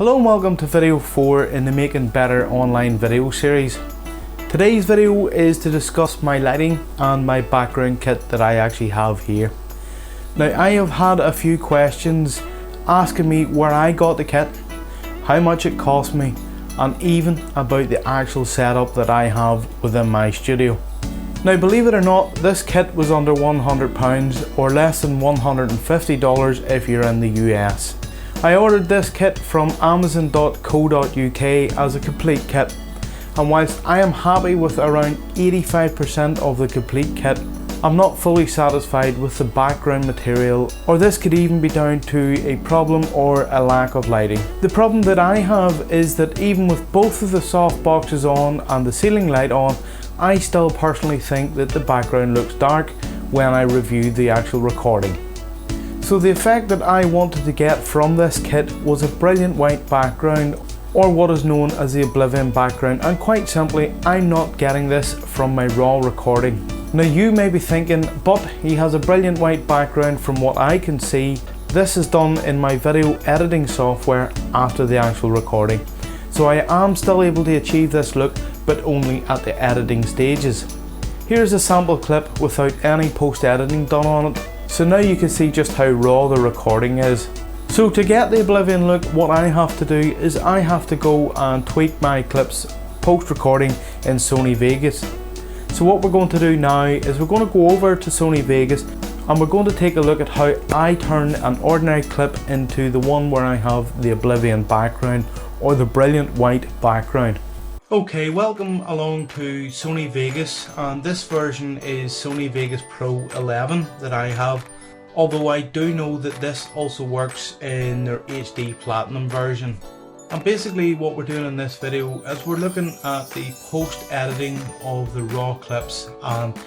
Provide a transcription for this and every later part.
Hello and welcome to video 4 in the Making Better online video series. Today's video is to discuss my lighting and my background kit that I actually have here. Now, I have had a few questions asking me where I got the kit, how much it cost me, and even about the actual setup that I have within my studio. Now, believe it or not, this kit was under £100 or less than $150 if you're in the US. I ordered this kit from amazon.co.uk as a complete kit, and whilst I am happy with around 85% of the complete kit, I'm not fully satisfied with the background material, or this could even be down to a problem or a lack of lighting. The problem that I have is that even with both of the soft boxes on and the ceiling light on, I still personally think that the background looks dark when I reviewed the actual recording. So the effect that I wanted to get from this kit was a brilliant white background, or what is known as the Oblivion background, and quite simply I'm not getting this from my raw recording. Now, you may be thinking, but he has a brilliant white background from what I can see. This is done in my video editing software after the actual recording. So I am still able to achieve this look, but only at the editing stages. Here's a sample clip without any post editing done on it. So now you can see just how raw the recording is. So to get the Oblivion look, what I have to do is I have to go and tweak my clips post recording in Sony Vegas. So what we're going to do now is we're going to go over to Sony Vegas and we're going to take a look at how I turn an ordinary clip into the one where I have the Oblivion background, or the brilliant white background. Okay, welcome along to Sony Vegas, and this version is Sony Vegas Pro 11 that I have, although I do know that this also works in their HD Platinum version. And basically what we're doing in this video is we're looking at the post editing of the raw clips, and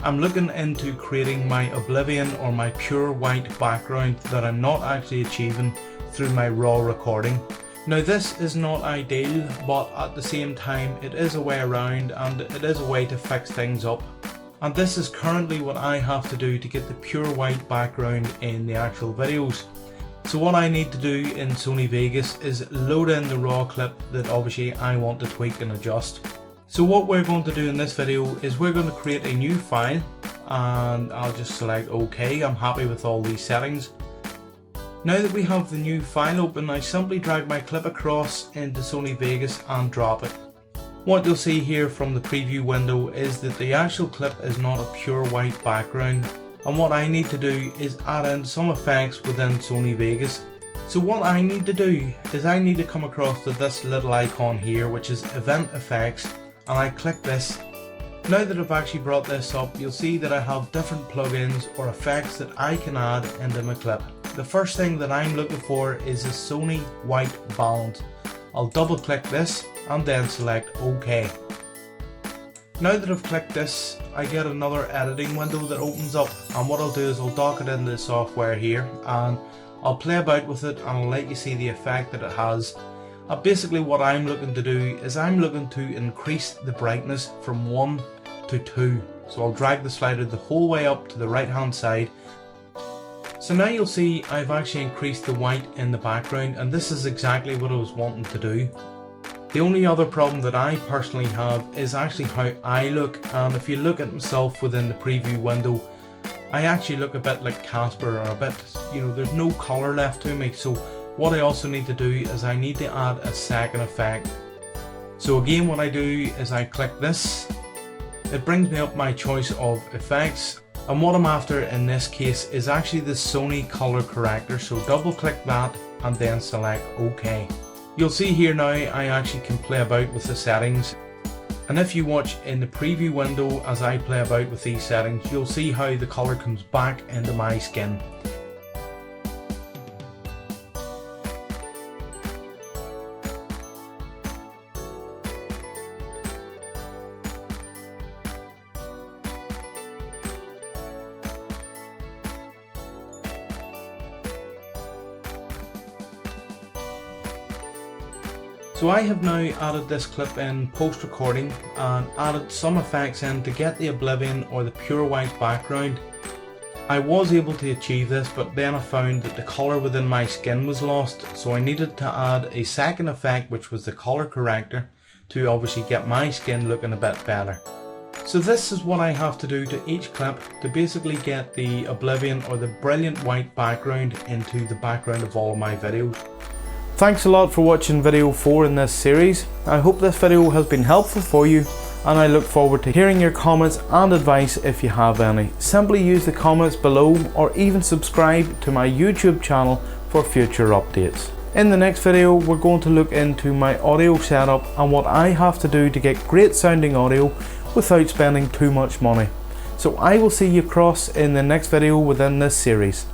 I'm looking into creating my Oblivion or my pure white background that I'm not actually achieving through my raw recording. Now, this is not ideal, but at the same time it is a way around, and it is a way to fix things up. And this is currently what I have to do to get the pure white background in the actual videos. So what I need to do in Sony Vegas is load in the raw clip that obviously I want to tweak and adjust. So what we're going to do in this video is we're going to create a new file, and I'll just select OK. I'm happy with all these settings. Now that we have the new file open, I simply drag my clip across into Sony Vegas and drop it. What you'll see here from the preview window is that the actual clip is not a pure white background, and what I need to do is add in some effects within Sony Vegas. So what I need to do is I need to come across to this little icon here, which is Event Effects, and I click this. Now that I've actually brought this up, you'll see that I have different plugins or effects that I can add into my clip. The first thing that I'm looking for is a Sony White Balance. I'll double click this and then select OK. Now that I've clicked this, I get another editing window that opens up, and what I'll do is I'll dock it into the software here, and I'll play about with it and I'll let you see the effect that it has. Basically what I'm looking to do is I'm looking to increase the brightness from 1 to 2. So I'll drag the slider the whole way up to the right hand side. So now you'll see I've actually increased the white in the background, and this is exactly what I was wanting to do. The only other problem that I personally have is actually how I look, and if you look at myself within the preview window, I actually look a bit like Casper, or a bit, there's no colour left to me. So what I also need to do is I need to add a second effect. So again, what I do is I click this. It brings me up my choice of effects, and what I'm after in this case is actually the Sony color corrector. So double click that and then select OK. You'll see here now I actually can play about with the settings, and if you watch in the preview window as I play about with these settings, you'll see how the color comes back into my skin. So I have now added this clip in post recording and added some effects in to get the Oblivion or the pure white background. I was able to achieve this, but then I found that the colour within my skin was lost, so I needed to add a second effect, which was the colour corrector, to obviously get my skin looking a bit better. So this is what I have to do to each clip to basically get the Oblivion or the brilliant white background into the background of all of my videos. Thanks a lot for watching video 4 in this series. I hope this video has been helpful for you, and I look forward to hearing your comments and advice if you have any. Simply use the comments below or even subscribe to my YouTube channel for future updates. In the next video we're going to look into my audio setup and what I have to do to get great sounding audio without spending too much money. So I will see you across in the next video within this series.